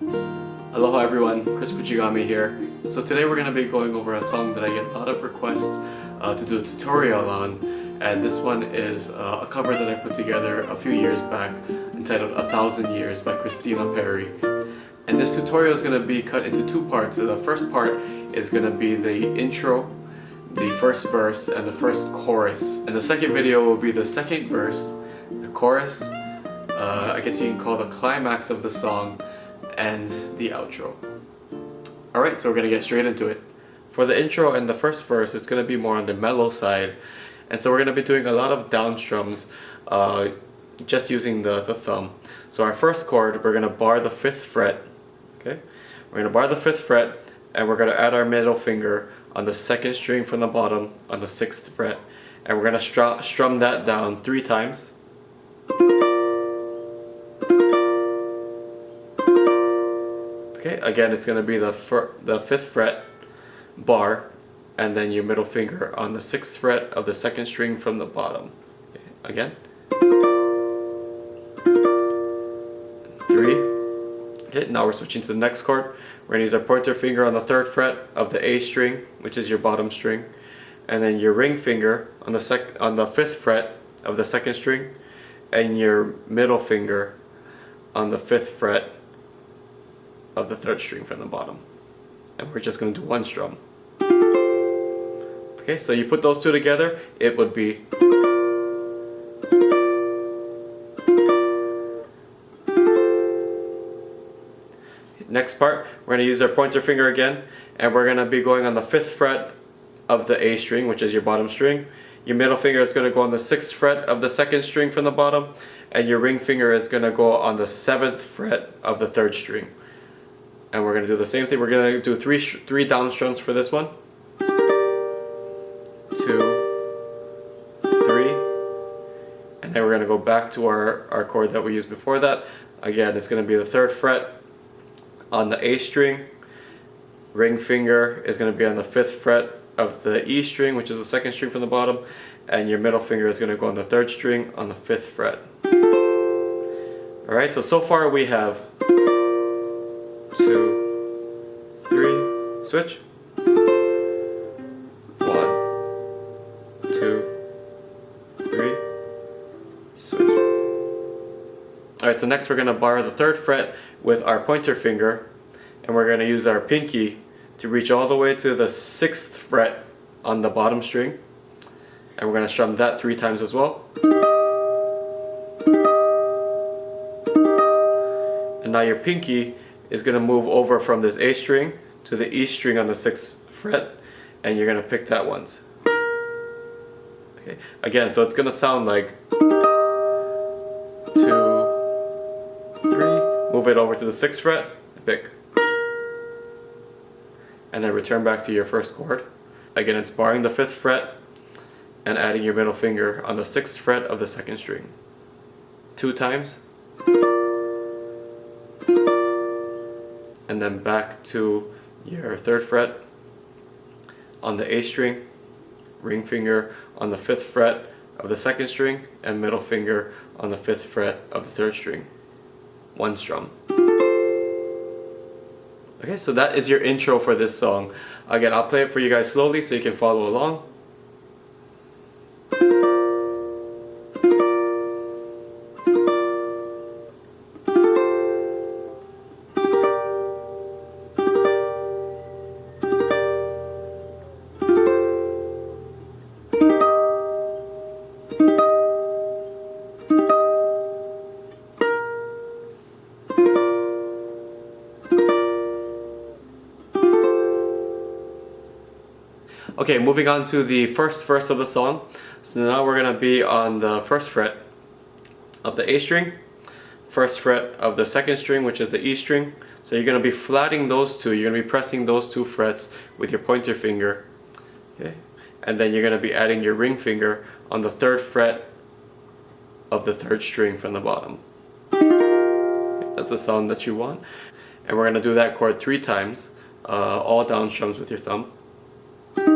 Aloha everyone, Kris Fuchigami here. So today we're going to be going over a song that I get a lot of requests to do a tutorial on, and this one is a cover that I put together a few years back entitled 1,000 Years by Christina Perri. And this tutorial is going to be cut into two parts. So the first part is going to be the intro, the first verse, and the first chorus. And the second video will be the second verse, the chorus, I guess you can call the climax of the song, and the outro. Alright, so we're going to get straight into it. For the intro and the first verse, it's going to be more on the mellow side, and so we're going to be doing a lot of down strums, just using the thumb. So our first chord, we're going to bar the 5th fret. Okay, we're going to bar the 5th fret, and we're going to add our middle finger on the 2nd string from the bottom on the 6th fret, and we're going to strum that down 3 times. Okay, again it's going to be the 5th fret bar, and then your middle finger on the 6th fret of the 2nd string from the bottom. Okay, again. 3. Okay, now we're switching to the next chord. We're going to use our pointer finger on the 3rd fret of the A string, which is your bottom string, and then your ring finger on the 5th fret of the 2nd string, and your middle finger on the 5th fret of the 3rd string from the bottom. And we're just going to do one strum. Okay, so you put those two together, it would be next part. We're going to use our pointer finger again, and we're going to be going on the 5th fret of the A string, which is your bottom string. Your middle finger is going to go on the 6th fret of the 2nd string from the bottom, and your ring finger is going to go on the 7th fret of the 3rd string. And we're going to do the same thing. We're going to do three down strums for this one. 2, 3, and then we're going to go back to our chord that we used before that. Again, it's going to be the 3rd fret on the A string. Ring finger is going to be on the 5th fret of the E string, which is the 2nd string from the bottom, and your middle finger is going to go on the 3rd string on the 5th fret. Alright, so far we have 2, 3, switch. 1, 2, 3, switch. Alright, so next we're going to bar the 3rd fret with our pointer finger, and we're going to use our pinky to reach all the way to the 6th fret on the bottom string, and we're going to strum that 3 times as well. And now your pinky is going to move over from this A string to the E string on the 6th fret, and you're going to pick that once. Okay. Again, so it's going to sound like 2, 3, move it over to the 6th fret, pick, and then return back to your first chord. Again, it's barring the 5th fret and adding your middle finger on the 6th fret of the 2nd string. 2 times. And then back to your 3rd fret on the A string, ring finger on the 5th fret of the 2nd string, and middle finger on the 5th fret of the 3rd string. One strum. Okay, so that is your intro for this song. Again, I'll play it for you guys slowly so you can follow along. Okay, moving on to the first verse of the song. So now we're going to be on the 1st fret of the A string, 1st fret of the 2nd string, which is the E string. So you're going to be flatting those two. You're going to be pressing those 2 frets with your pointer finger. Okay, and then you're going to be adding your ring finger on the 3rd fret of the 3rd string from the bottom. Okay, that's the sound that you want. And we're going to do that chord 3 times, all down strums with your thumb. 1,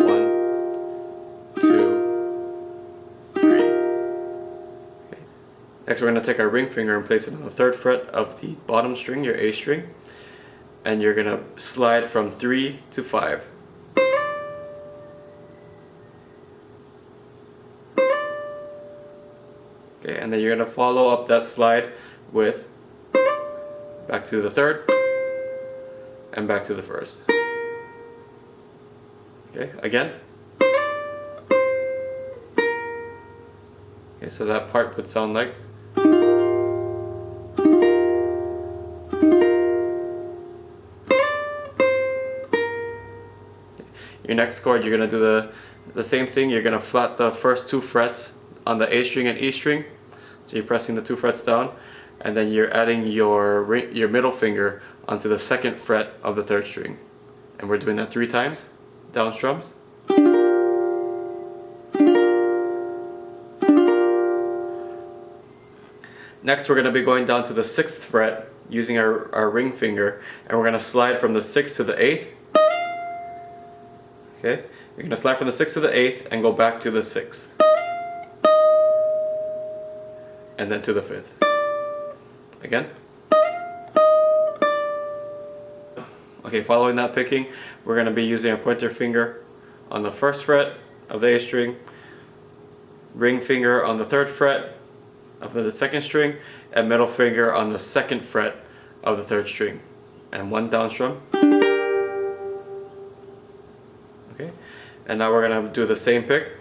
2, 3. Okay. Next we're going to take our ring finger and place it on the 3rd fret of the bottom string, your A string. and you're gonna slide from 3 to 5. Okay, and then you're gonna follow up that slide with back to the third and back to the first. Okay, again. Okay, so that part would sound like. Your next chord, you're going to do the same thing. You're going to flat the first 2 frets on the A string and E string. So you're pressing the 2 frets down, and then you're adding your middle finger onto the 2nd fret of the 3rd string. And we're doing that 3 times, down strums. Next, we're going to be going down to the 6th fret using our ring finger, and we're going to slide from the 6th to the 8th. Okay, you're going to slide from the 6th to the 8th and go back to the 6th. And then to the 5th. Again. Okay, following that picking, we're going to be using a pointer finger on the 1st fret of the A string, ring finger on the 3rd fret of the 2nd string, and middle finger on the 2nd fret of the 3rd string. And 1 down strum. Okay, and now we're going to do the same pick.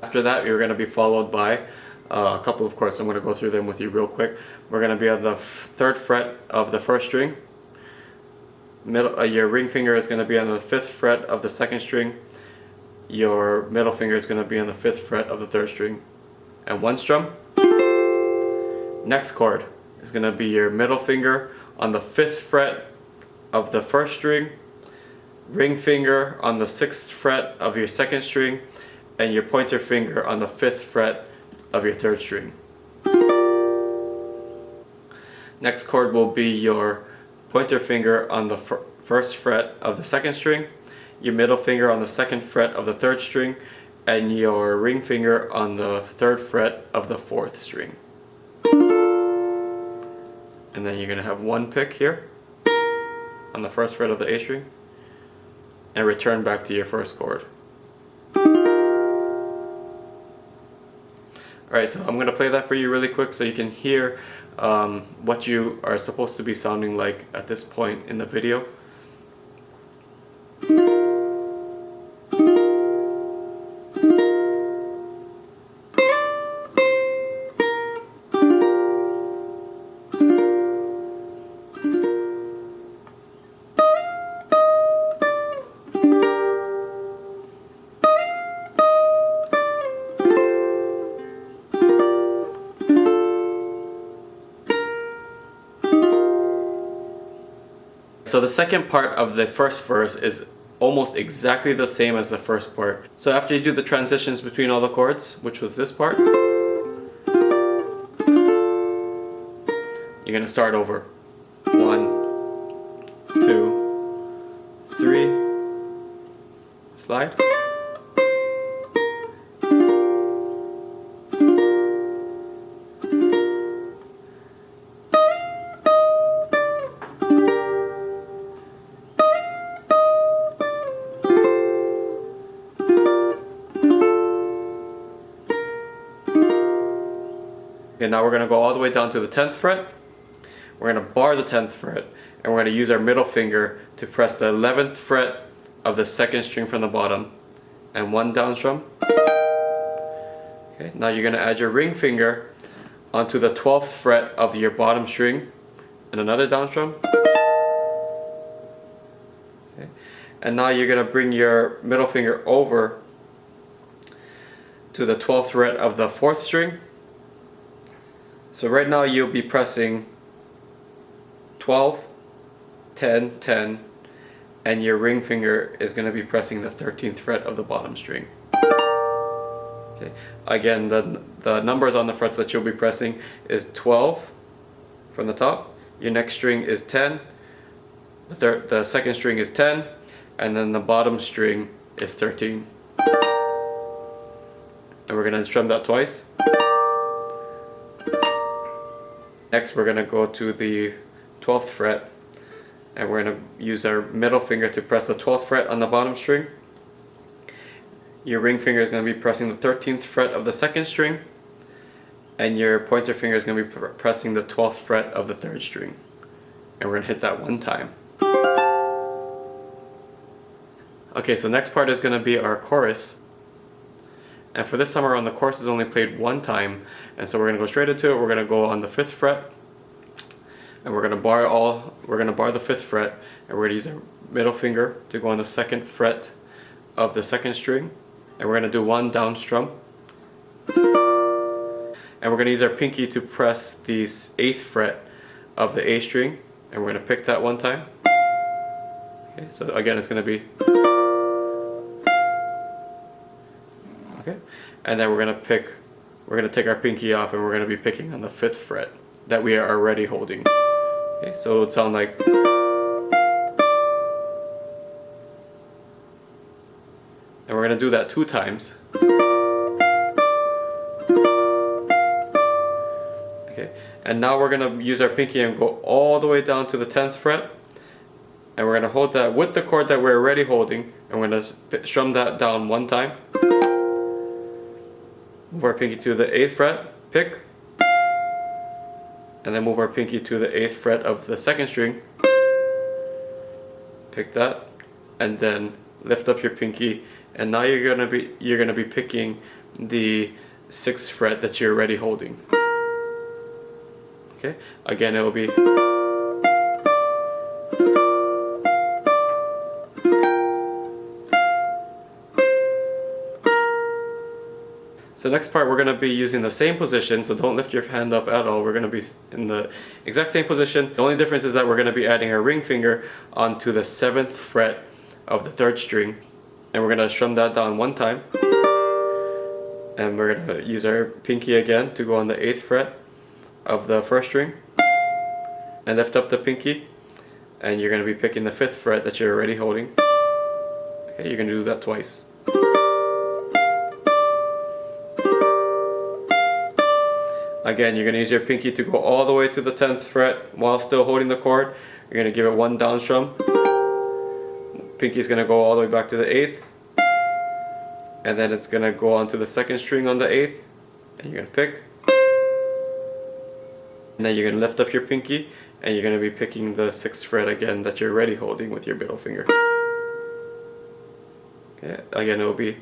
After that, you're going to be followed by a couple of chords. I'm going to go through them with you real quick. We're going to be on the 3rd fret of the 1st string. Your ring finger is going to be on the 5th fret of the 2nd string. Your middle finger is going to be on the 5th fret of the 3rd string. And 1 strum. Next chord is going to be your middle finger on the 5th fret of the 1st string, ring finger on the 6th fret of your 2nd string, and your pointer finger on the 5th fret of your 3rd string. Next chord will be your pointer finger on the 1st fret of the 2nd string, your middle finger on the 2nd fret of the 3rd string, and your ring finger on the 3rd fret of the 4th string. And then you're going to have 1 pick here on the 1st fret of the A string, and return back to your 1st chord. Alright, so I'm going to play that for you really quick so you can hear what you are supposed to be sounding like at this point in the video. So the second part of the first verse is almost exactly the same as the first part. So after you do the transitions between all the chords, which was this part, you're gonna start over. 1, 2, 3, slide. Okay, now we're going to go all the way down to the 10th fret. We're going to bar the 10th fret, and we're going to use our middle finger to press the 11th fret of the 2nd string from the bottom, and 1 down strum. Okay, now you're going to add your ring finger onto the 12th fret of your bottom string, and another down strum. Okay, and now you're going to bring your middle finger over to the 12th fret of the 4th string. So right now you'll be pressing 12, 10, 10, and your ring finger is going to be pressing the 13th fret of the bottom string. Okay. Again, the numbers on the frets that you'll be pressing is 12 from the top, your next string is 10, the second string is 10, and then the bottom string is 13. And we're going to strum that twice. Next we're going to go to the 12th fret, and we're going to use our middle finger to press the 12th fret on the bottom string. Your ring finger is going to be pressing the 13th fret of the 2nd string, and your pointer finger is going to be pressing the 12th fret of the 3rd string. And we're going to hit that one time. Okay, so next part is going to be our chorus. And for this time around, the chorus is only played one time, and so we're going to go straight into it. We're going to go on the 5th fret, and we're going to bar the 5th fret, and we're going to use our middle finger to go on the 2nd fret of the 2nd string, and we're going to do one down strum. And we're going to use our pinky to press the 8th fret of the A string, and we're going to pick that one time. Okay, so again it's going to be, okay, and then we're going to take our pinky off, and we're going to be picking on the 5th fret that we are already holding. Okay, so it would sound like, and we're going to do that 2 times. Okay, and now we're going to use our pinky and go all the way down to the 10th fret, and we're going to hold that with the chord that we're already holding, and we're going to strum that down one time. Move our pinky to the 8th fret, pick, and then move our pinky to the 8th fret of the 2nd string, pick that, and then lift up your pinky, and now you're gonna be picking the 6th fret that you're already holding. Okay, again it will be, so next part we're going to be using the same position, so don't lift your hand up at all. We're going to be in the exact same position. The only difference is that we're going to be adding our ring finger onto the 7th fret of the 3rd string, and we're going to strum that down one time, and we're going to use our pinky again to go on the 8th fret of the 1st string, and lift up the pinky, and you're going to be picking the 5th fret that you're already holding. Okay, you're going to do that twice. Again, you're going to use your pinky to go all the way to the 10th fret while still holding the chord. You're going to give it one down strum. Pinky is going to go all the way back to the 8th. And then it's going to go onto the 2nd string on the 8th. And you're going to pick. And then you're going to lift up your pinky, and you're going to be picking the 6th fret again that you're already holding with your middle finger. Okay, again it will be,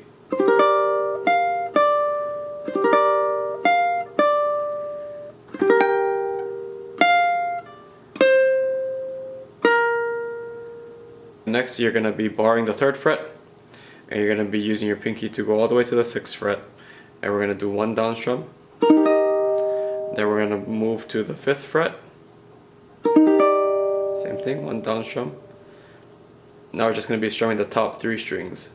next you're going to be barring the 3rd fret, and you're going to be using your pinky to go all the way to the 6th fret, and we're going to do one down strum. Then we're going to move to the 5th fret, same thing, one down strum. Now we're just going to be strumming the top 3 strings.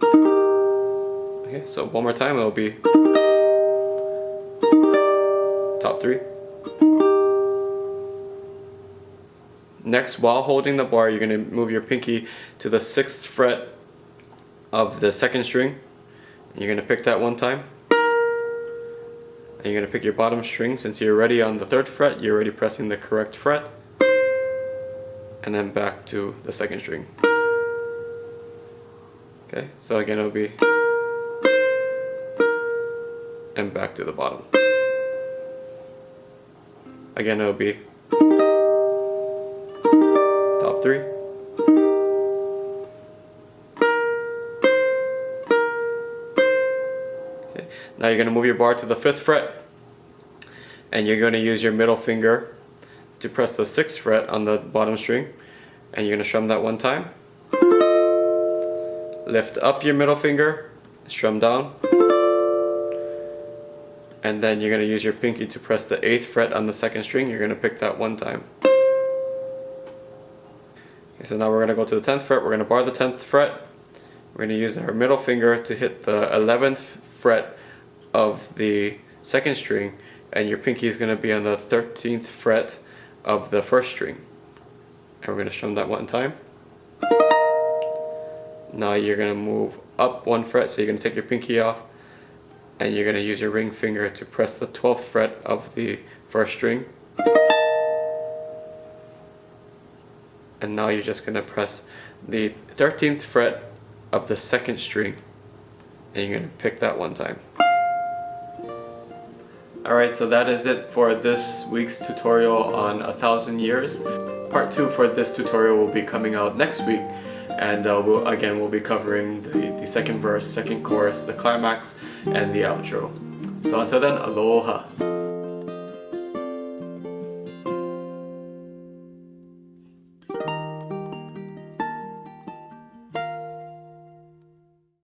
Okay, so one more time, it'll be top 3. Next, while holding the bar, you're going to move your pinky to the 6th fret of the 2nd string. You're going to pick that one time. And you're going to pick your bottom string. Since you're already on the 3rd fret, you're already pressing the correct fret. And then back to the 2nd string. Okay, so again it'll be, and back to the bottom. Again it'll be top 3. Okay, now you're going to move your bar to the 5th fret, and you're going to use your middle finger to press the 6th fret on the bottom string, and you're going to strum that one time. Lift up your middle finger, strum down, and then you're going to use your pinky to press the 8th fret on the 2nd string. You're going to pick that one time. Okay, so now we're going to go to the 10th fret. We're going to bar the 10th fret. We're going to use our middle finger to hit the 11th fret of the 2nd string, and your pinky is going to be on the 13th fret of the 1st string. And we're going to strum that one time. Now you're going to move up one fret, so you're going to take your pinky off, and you're going to use your ring finger to press the 12th fret of the 1st string. and now you're just gonna press the 13th fret of the 2nd string, and you're gonna pick that one time. Alright, so that is it for this week's tutorial on 1,000 Years. Part 2 for this tutorial will be coming out next week, and we'll be covering the second verse, second chorus, the climax, and the outro. So until then, aloha!